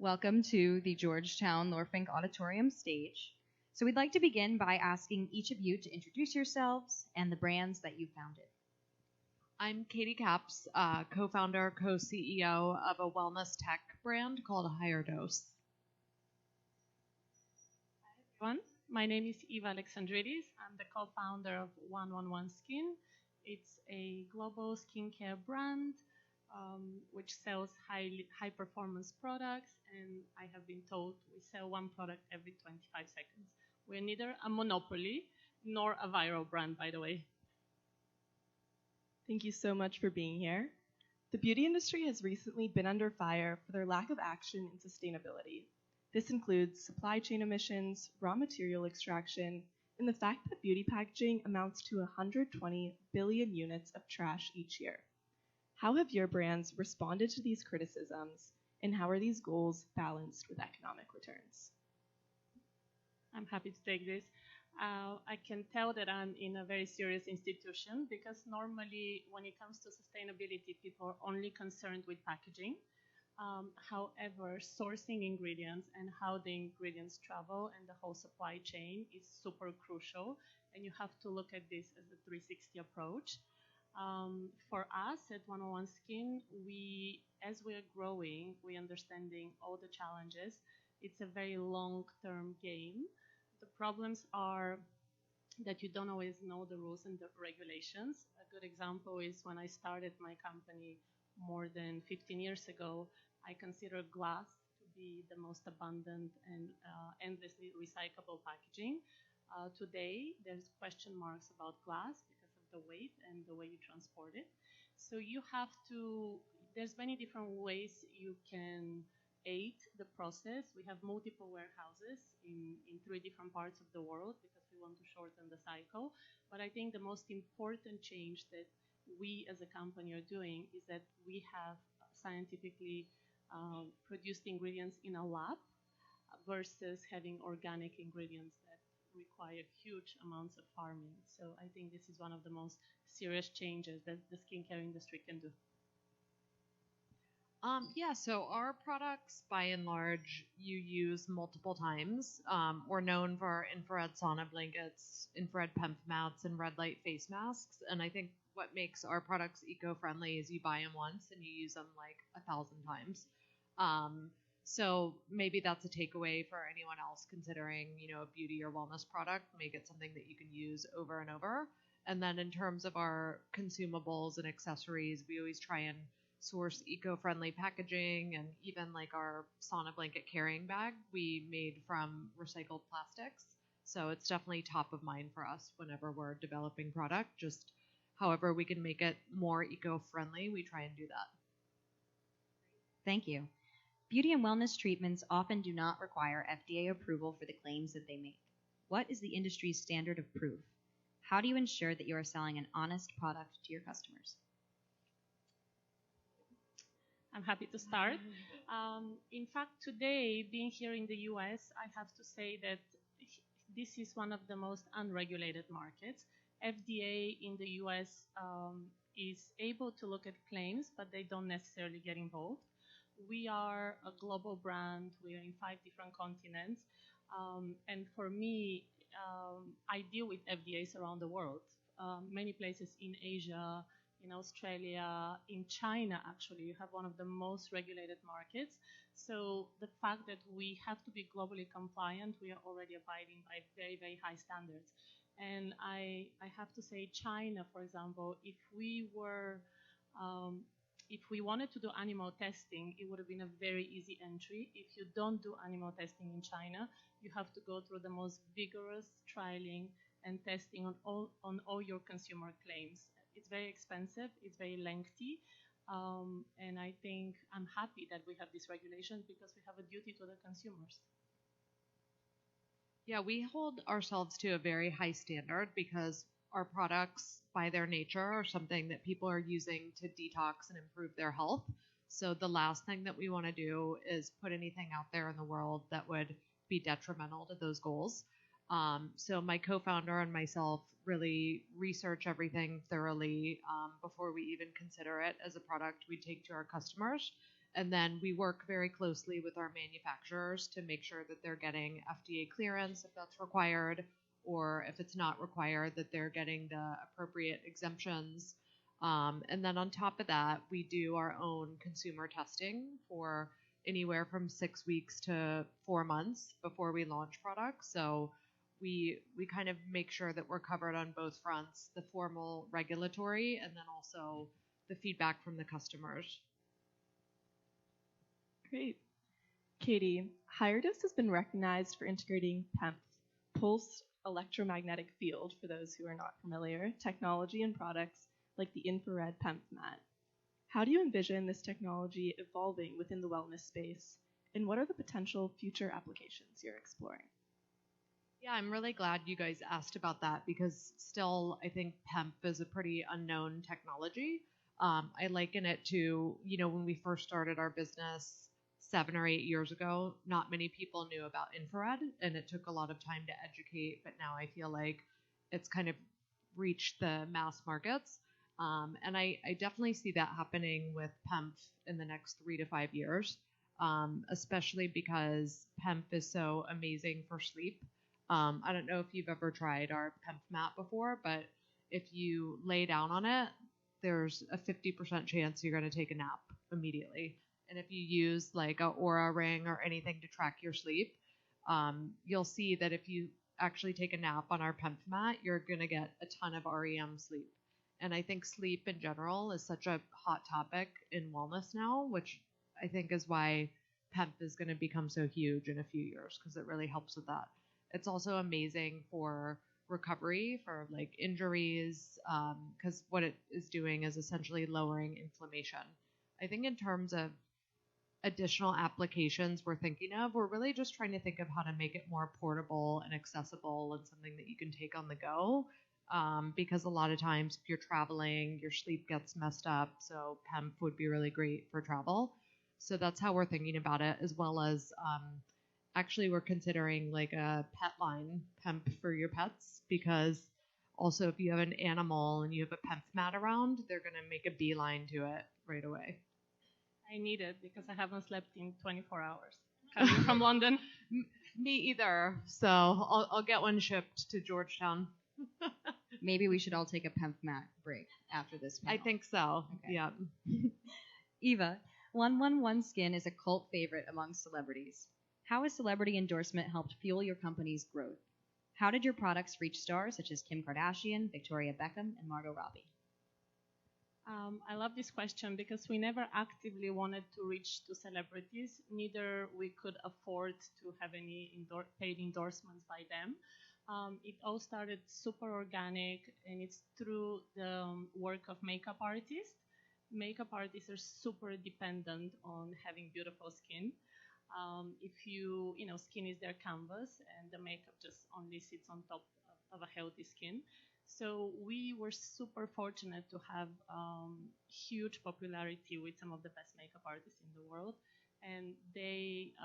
Welcome to the Georgetown Norfink Auditorium stage. So we'd like to begin by asking each of you to introduce yourselves and the brands that you founded. I'm Katie Kaps, co-founder, co-CEO of a wellness tech brand called HigherDOSE. Hi everyone, my name is Eva Alexandridis. I'm the co-founder of 111 Skin. It's a global skincare brand which sells high performance products, and I have been told we sell one product every 25 seconds. We're neither a monopoly nor a viral brand, by the way. Thank you so much for being here. The beauty industry has recently been under fire for their lack of action in sustainability. This includes supply chain emissions, raw material extraction, and the fact that beauty packaging amounts to 120 billion units of trash each year. How have your brands responded to these criticisms, and how are these goals balanced with economic returns? I'm happy to take this. I can tell that I'm in a very serious institution because normally when it comes to sustainability, people are only concerned with packaging. However, sourcing ingredients and how the ingredients travel and the whole supply chain is super crucial, and you have to look at this as a 360 approach. For us at 101 Skin, as we are growing, we're understanding all the challenges. It's a very long-term game. The problems are that you don't always know the rules and the regulations. A good example is when I started my company more than 15 years ago, I considered glass to be the most abundant and endlessly recyclable packaging. Today, there's question marks about glass because of the weight and the way you transport it. So there's many different ways you can aid the process. We have multiple warehouses in 3 different parts of the world because we want to shorten the cycle. But I think the most important change that we as a company are doing is that we have scientifically produced ingredients in a lab versus having organic ingredients that require huge amounts of farming. So I think this is one of the most serious changes that the skincare industry can do. So our products, by and large, you use multiple times. We're known for our infrared sauna blankets, infrared PEMF mats, and red light face masks. And I think what makes our products eco-friendly is you buy them once and you use them like 1,000 times. So maybe that's a takeaway for anyone else considering, a beauty or wellness product. Make it something that you can use over and over. And then in terms of our consumables and accessories, we always try and source eco-friendly packaging, and even like our sauna blanket carrying bag we made from recycled plastics. So it's definitely top of mind for us whenever we're developing product. Just however we can make it more eco-friendly, we try and do that. Thank you. Beauty and wellness treatments often do not require FDA approval for the claims that they make. What is the industry's standard of proof? How do you ensure that you are selling an honest product to your customers? I'm happy to start. In fact, today, being here in the US, I have to say that this is one of the most unregulated markets. FDA in the US is able to look at claims, but they don't necessarily get involved. We are a global brand. We are in 5 different continents. And for me, I deal with FDAs around the world, many places in Asia, in Australia, in China, actually. You have one of the most regulated markets. So the fact that we have to be globally compliant, we are already abiding by very, very high standards. And I have to say, China, for example, if we wanted to do animal testing, it would have been a very easy entry. If you don't do animal testing in China, you have to go through the most vigorous trialing and testing on all your consumer claims. It's very expensive, it's very lengthy, and I think I'm happy that we have this regulation because we have a duty to the consumers. Yeah, we hold ourselves to a very high standard because our products, by their nature, are something that people are using to detox and improve their health. So the last thing that we want to do is put anything out there in the world that would be detrimental to those goals. So my co-founder and myself really research everything thoroughly before we even consider it as a product we take to our customers. And then we work very closely with our manufacturers to make sure that they're getting FDA clearance if that's required, or if it's not required, that they're getting the appropriate exemptions. And then on top of that, we do our own consumer testing for anywhere from 6 weeks to 4 months before we launch products. So we kind of make sure that we're covered on both fronts, the formal regulatory and then also the feedback from the customers. Great. Katie, HigherDOSE has been recognized for integrating PEMF, pulsed electromagnetic field, for those who are not familiar, technology and products like the infrared PEMF mat. How do you envision this technology evolving within the wellness space, and what are the potential future applications you're exploring? Yeah, I'm really glad you guys asked about that because still I think PEMF is a pretty unknown technology. I liken it to, when we first started our business 7 or 8 years ago, not many people knew about infrared, and it took a lot of time to educate, but now I feel like it's kind of reached the mass markets. And I definitely see that happening with PEMF in the next 3 to 5 years, especially because PEMF is so amazing for sleep. I don't know if you've ever tried our PEMF mat before, but if you lay down on it, there's a 50% chance you're going to take a nap immediately. And if you use like a Oura ring or anything to track your sleep, you'll see that if you actually take a nap on our PEMF mat, you're going to get a ton of REM sleep. And I think sleep in general is such a hot topic in wellness now, which I think is why PEMF is going to become so huge in a few years because it really helps with that. It's also amazing for recovery, for like injuries, because what it is doing is essentially lowering inflammation. I think in terms of additional applications we're thinking of, we're really just trying to think of how to make it more portable and accessible and something that you can take on the go. Because a lot of times if you're traveling, your sleep gets messed up. So PEMF would be really great for travel. So that's how we're thinking about it, as well as actually we're considering like a pet line PEMF for your pets, because also if you have an animal and you have a PEMF mat around, they're going to make a beeline to it right away. I need it because I haven't slept in 24 hours coming from London. Me either. So I'll get one shipped to Georgetown. Maybe we should all take a PEMF mat break after this panel. I think so. Okay. Yeah. Eva, 111 Skin is a cult favorite among celebrities. How has celebrity endorsement helped fuel your company's growth? How did your products reach stars such as Kim Kardashian, Victoria Beckham, and Margot Robbie? I love this question because we never actively wanted to reach to celebrities. Neither we could afford to have any paid endorsements by them. It all started super organic, and it's through the work of makeup artists. Makeup artists are super dependent on having beautiful skin. If skin is their canvas, and the makeup just only sits on top of a healthy skin. So we were super fortunate to have huge popularity with some of the best makeup artists in the world, and they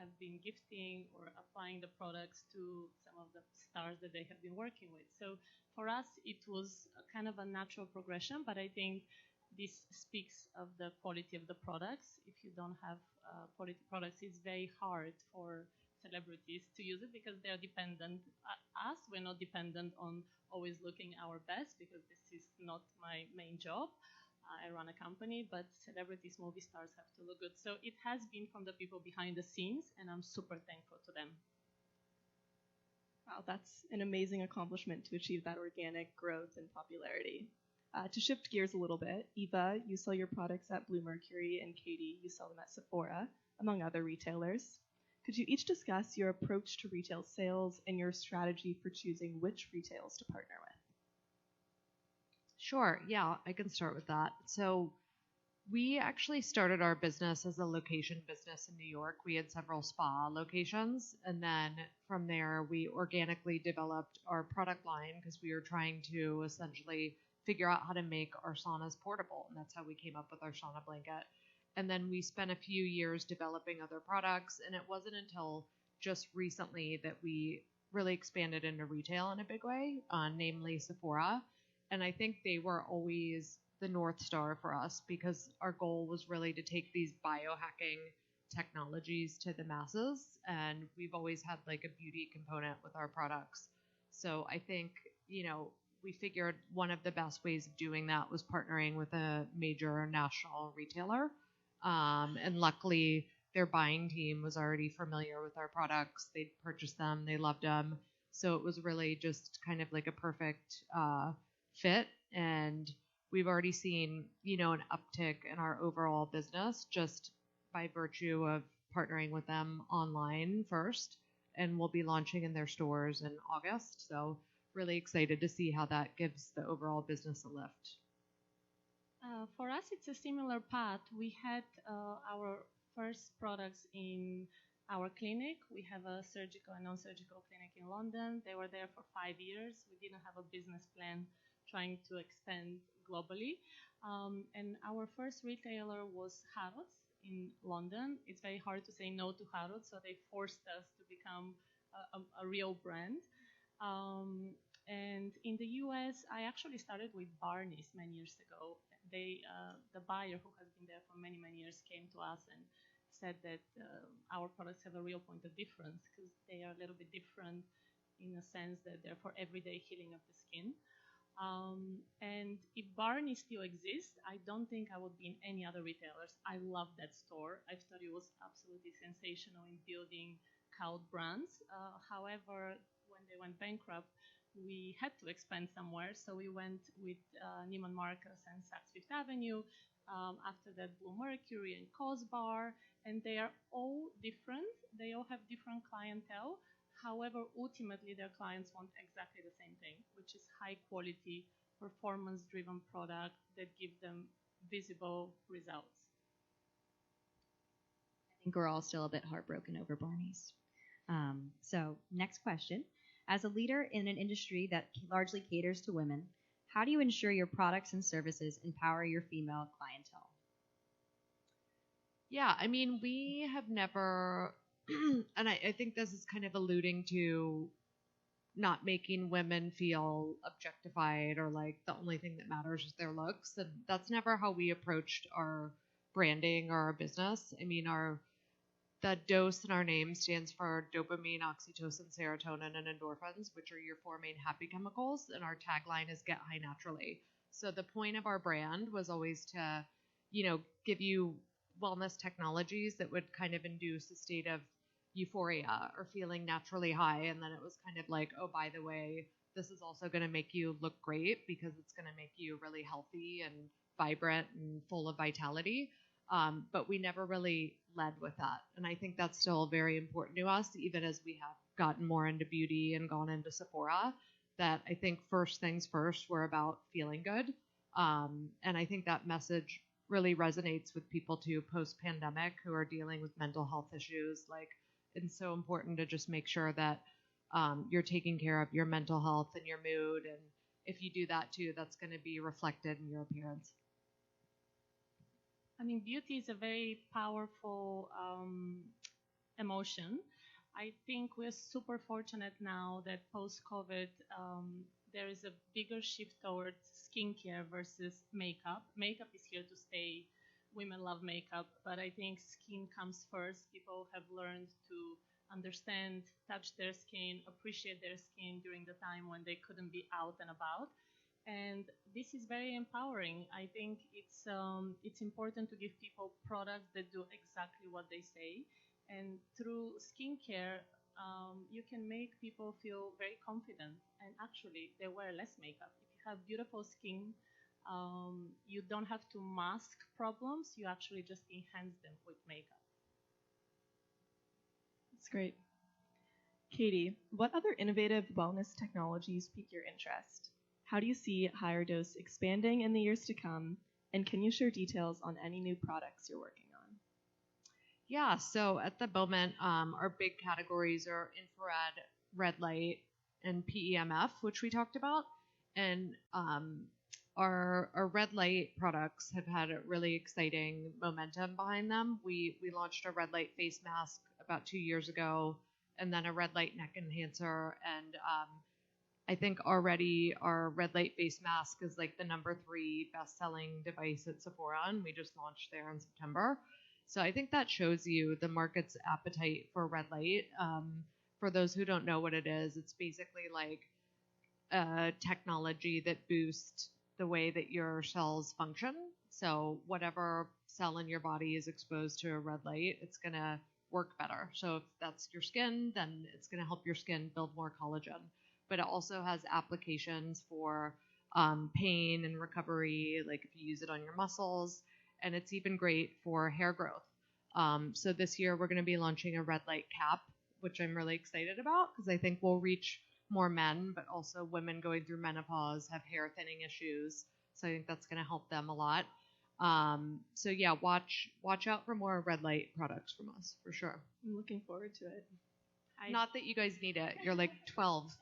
have been gifting or applying the products to some of the stars that they have been working with. So for us, it was kind of a natural progression, but I think this speaks of the quality of the products. If you don't have quality products, it's very hard for celebrities to use it because they're dependent. Us, we're not dependent on always looking our best because this is not my main job. I run a company, but celebrities, movie stars have to look good. So it has been from the people behind the scenes, and I'm super thankful to them. Wow, that's an amazing accomplishment to achieve that organic growth and popularity. To shift gears a little bit, Eva, you sell your products at Bluemercury, and Katie, you sell them at Sephora, among other retailers. Could you each discuss your approach to retail sales and your strategy for choosing which retailers to partner with? Sure. Yeah, I can start with that. So we actually started our business as a location business in New York. We had several spa locations. And then from there, we organically developed our product line because we were trying to essentially figure out how to make our saunas portable. And that's how we came up with our sauna blanket. And then we spent a few years developing other products. And it wasn't until just recently that we really expanded into retail in a big way, namely Sephora. And I think they were always the North Star for us, because our goal was really to take these biohacking technologies to the masses, and we've always had like a beauty component with our products. So I think, we figured one of the best ways of doing that was partnering with a major national retailer. And luckily, their buying team was already familiar with our products. They'd purchased them, they loved them. So it was really just kind of like a perfect fit. And we've already seen, an uptick in our overall business just by virtue of partnering with them online first. And we'll be launching in their stores in August. So really excited to see how that gives the overall business a lift. For us, it's a similar path. We had our first products in our clinic. We have a surgical and non-surgical clinic in London. They were there for 5 years. We didn't have a business plan trying to expand globally. And our first retailer was HigherDOSE in London. It's very hard to say no to HigherDOSE, so they forced us to become a real brand. And in the US, I actually started with Barney's many years ago. The buyer who has been there for many, many years came to us and said that our products have a real point of difference because they are a little bit different in the sense that they're for everyday healing of the skin. And if Barney still exists, I don't think I would be in any other retailers. I love that store. I thought it was absolutely sensational in building cult brands. However, when they went bankrupt, we had to expand somewhere. So we went with Neiman Marcus and Saks Fifth Avenue. After that, Blue Mercury and Cosbar. And they are all different. They all have different clientele. However, ultimately, their clients want exactly the same thing, which is high-quality, performance-driven product that give them visible results. I think we're all still a bit heartbroken over Barney's. So next question. As a leader in an industry that largely caters to women, how do you ensure your products and services empower your female clientele? Yeah, I mean, we have never, and I think this is kind of alluding to not making women feel objectified or like the only thing that matters is their looks. And that's never how we approached our branding or our business. I mean, the DOSE in our name stands for dopamine, oxytocin, serotonin, and endorphins, which are your 4 main happy chemicals. And our tagline is get high naturally. So the point of our brand was always to, give you wellness technologies that would kind of induce a state of euphoria or feeling naturally high. And then it was kind of like, oh, by the way, this is also going to make you look great because it's going to make you really healthy and vibrant and full of vitality. But we never really led with that. And I think that's still very important to us, even as we have gotten more into beauty and gone into Sephora, that I think first things first, we're about feeling good. And I think that message really resonates with people too post-pandemic who are dealing with mental health issues. Like, it's so important to just make sure that you're taking care of your mental health and your mood. And if you do that too, that's going to be reflected in your appearance. I mean, beauty is a very powerful emotion. I think we're super fortunate now that post-COVID, there is a bigger shift towards skincare versus makeup. Makeup is here to stay. Women love makeup, but I think skin comes first. People have learned to understand, touch their skin, appreciate their skin during the time when they couldn't be out and about. And this is very empowering. I think it's important to give people products that do exactly what they say. And through skincare, you can make people feel very confident. And actually, they wear less makeup. If you have beautiful skin, you don't have to mask problems. You actually just enhance them with makeup. That's great. Katie, what other innovative wellness technologies pique your interest? How do you see HigherDOSE expanding in the years to come? And can you share details on any new products you're working on? Yeah, so at the moment, our big categories are infrared, red light, and PEMF, which we talked about. And our red light products have had a really exciting momentum behind them. We launched a red light face mask about 2 years ago, and then a red light neck enhancer, and I think already our red light face mask is like the #3 best-selling device at Sephora, and we just launched there in September. So I think that shows you the market's appetite for red light. For those who don't know what it is, it's basically like technology that boosts the way that your cells function. So whatever cell in your body is exposed to a red light, it's going to work better. So if that's your skin, then it's going to help your skin build more collagen. But it also has applications for pain and recovery, like if you use it on your muscles, and it's even great for hair growth. So this year we're going to be launching a red light cap, which I'm really excited about because I think we'll reach more men, but also women going through menopause have hair thinning issues. So I think that's going to help them a lot. So yeah, watch out for more red light products from us for sure. I'm looking forward to it. Not that you guys need it. You're like 12.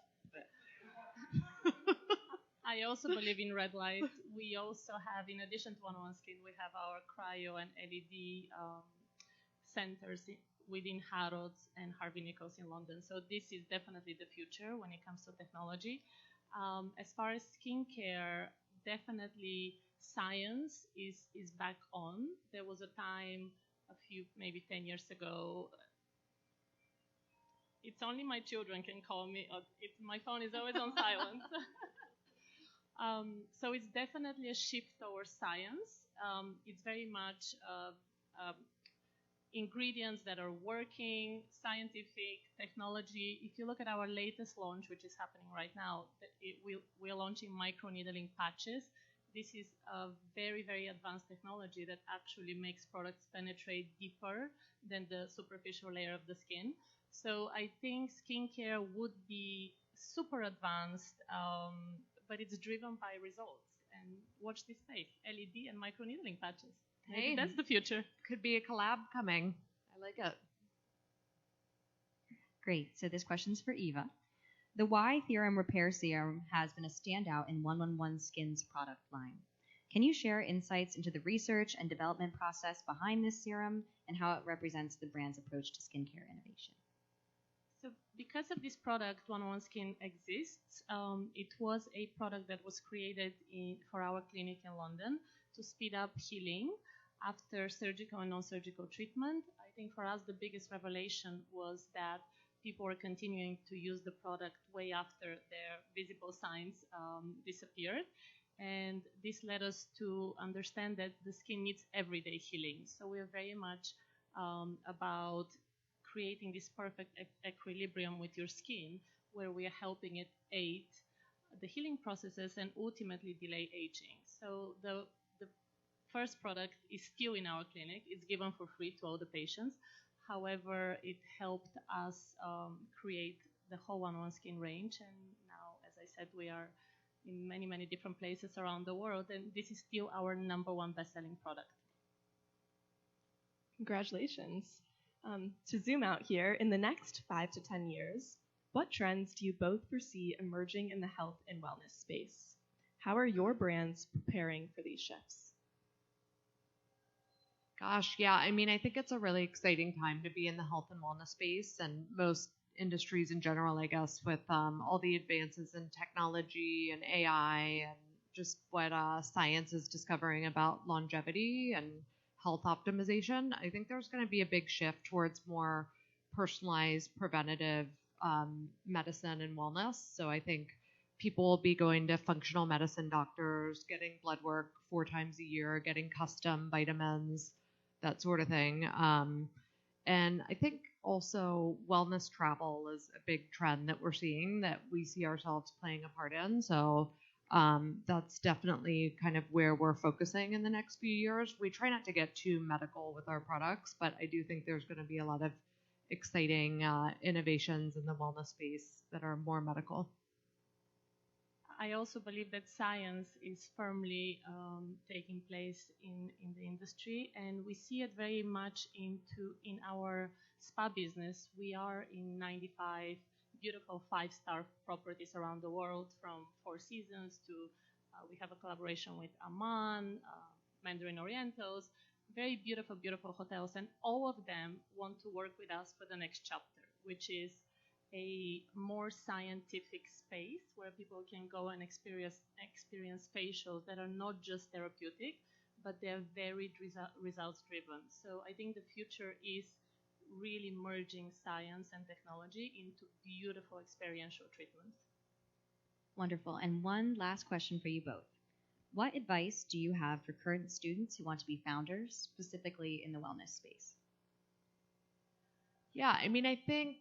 I also believe in red light. We also have, in addition to 101 Skin, we have our cryo and LED centers within HigherDOSE and Harvey Nichols in London. So this is definitely the future when it comes to technology. As far as skincare, definitely science is back on. There was a time maybe 10 years ago. It's only my children can call me. My phone is always on silent. So it's definitely a shift towards science. It's very much ingredients that are working, scientific technology. If you look at our latest launch, which is happening right now, we're launching microneedling patches. This is a very, very advanced technology that actually makes products penetrate deeper than the superficial layer of the skin. So I think skincare would be super advanced, but it's driven by results. And watch this space, LED and microneedling patches. Maybe that's the future. Could be a collab coming. I like it. Great. So this question's for Eva. The Y Theorem Repair Serum has been a standout in 111 Skin's product line. Can you share insights into the research and development process behind this serum and how it represents the brand's approach to skincare innovation? So because of this product, 101 Skin exists. It was a product that was created for our clinic in London to speed up healing after surgical and non-surgical treatment. I think for us the biggest revelation was that people were continuing to use the product way after their visible signs disappeared. And this led us to understand that the skin needs everyday healing. So we're very much about creating this perfect equilibrium with your skin, where we are helping it aid the healing processes and ultimately delay aging. So the first product is still in our clinic. It's given for free to all the patients. However, it helped us create the whole 101 Skin range. And now, as I said, we are in many, many different places around the world. And this is still our #1 best-selling product. Congratulations. To zoom out here, in the next 5 to 10 years, what trends do you both foresee emerging in the health and wellness space? How are your brands preparing for these shifts? Gosh, yeah. I mean, I think it's a really exciting time to be in the health and wellness space, and most industries in general, I guess, with all the advances in technology and AI and just what science is discovering about longevity and health optimization. I think there's going to be a big shift towards more personalized preventative medicine and wellness. So I think people will be going to functional medicine doctors, getting blood work 4 times a year, getting custom vitamins, that sort of thing. And I think also wellness travel is a big trend that we're seeing that we see ourselves playing a part in. So that's definitely kind of where we're focusing in the next few years. We try not to get too medical with our products, but I do think there's going to be a lot of exciting innovations in the wellness space that are more medical. I also believe that science is firmly taking place in the industry, and we see it very much in our spa business. We are in 95 beautiful 5-star properties around the world, from Four Seasons to we have a collaboration with Amman, Mandarin Orientals, very beautiful, beautiful hotels, and all of them want to work with us for the next chapter, which is a more scientific space where people can go and experience facials that are not just therapeutic, but they're very results driven. So I think the future is really merging science and technology into beautiful experiential treatments. Wonderful. And one last question for you both. What advice do you have for current students who want to be founders, specifically in the wellness space? Yeah, I mean, I think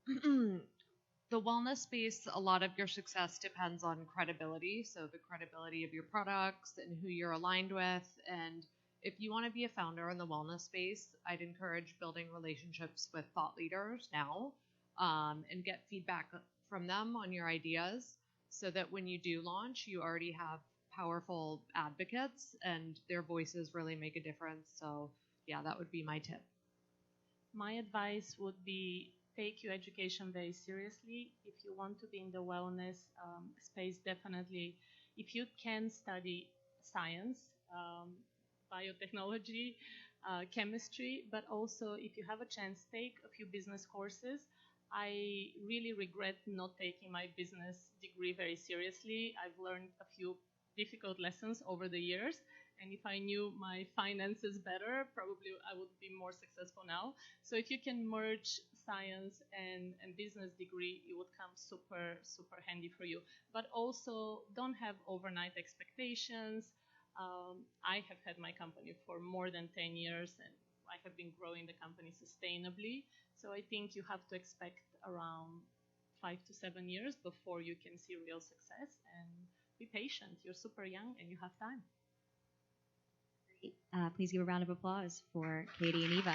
the wellness space, a lot of your success depends on credibility. So the credibility of your products and who you're aligned with. And if you want to be a founder in the wellness space, I'd encourage building relationships with thought leaders now, and get feedback from them on your ideas so that when you do launch, you already have powerful advocates and their voices really make a difference. So yeah, that would be my tip. My advice would be take your education very seriously. If you want to be in the wellness space, definitely, if you can study science, biotechnology, chemistry, but also if you have a chance, take a few business courses. I really regret not taking my business degree very seriously. I've learned a few difficult lessons over the years, and if I knew my finances better, probably I would be more successful now. So if you can merge science and business degree, it would come super, super handy for you. But also, don't have overnight expectations. I have had my company for more than 10 years, and I have been growing the company sustainably. So I think you have to expect around 5 to 7 years before you can see real success. And be patient. You're super young and you have time. Please give a round of applause for Katie and Eva.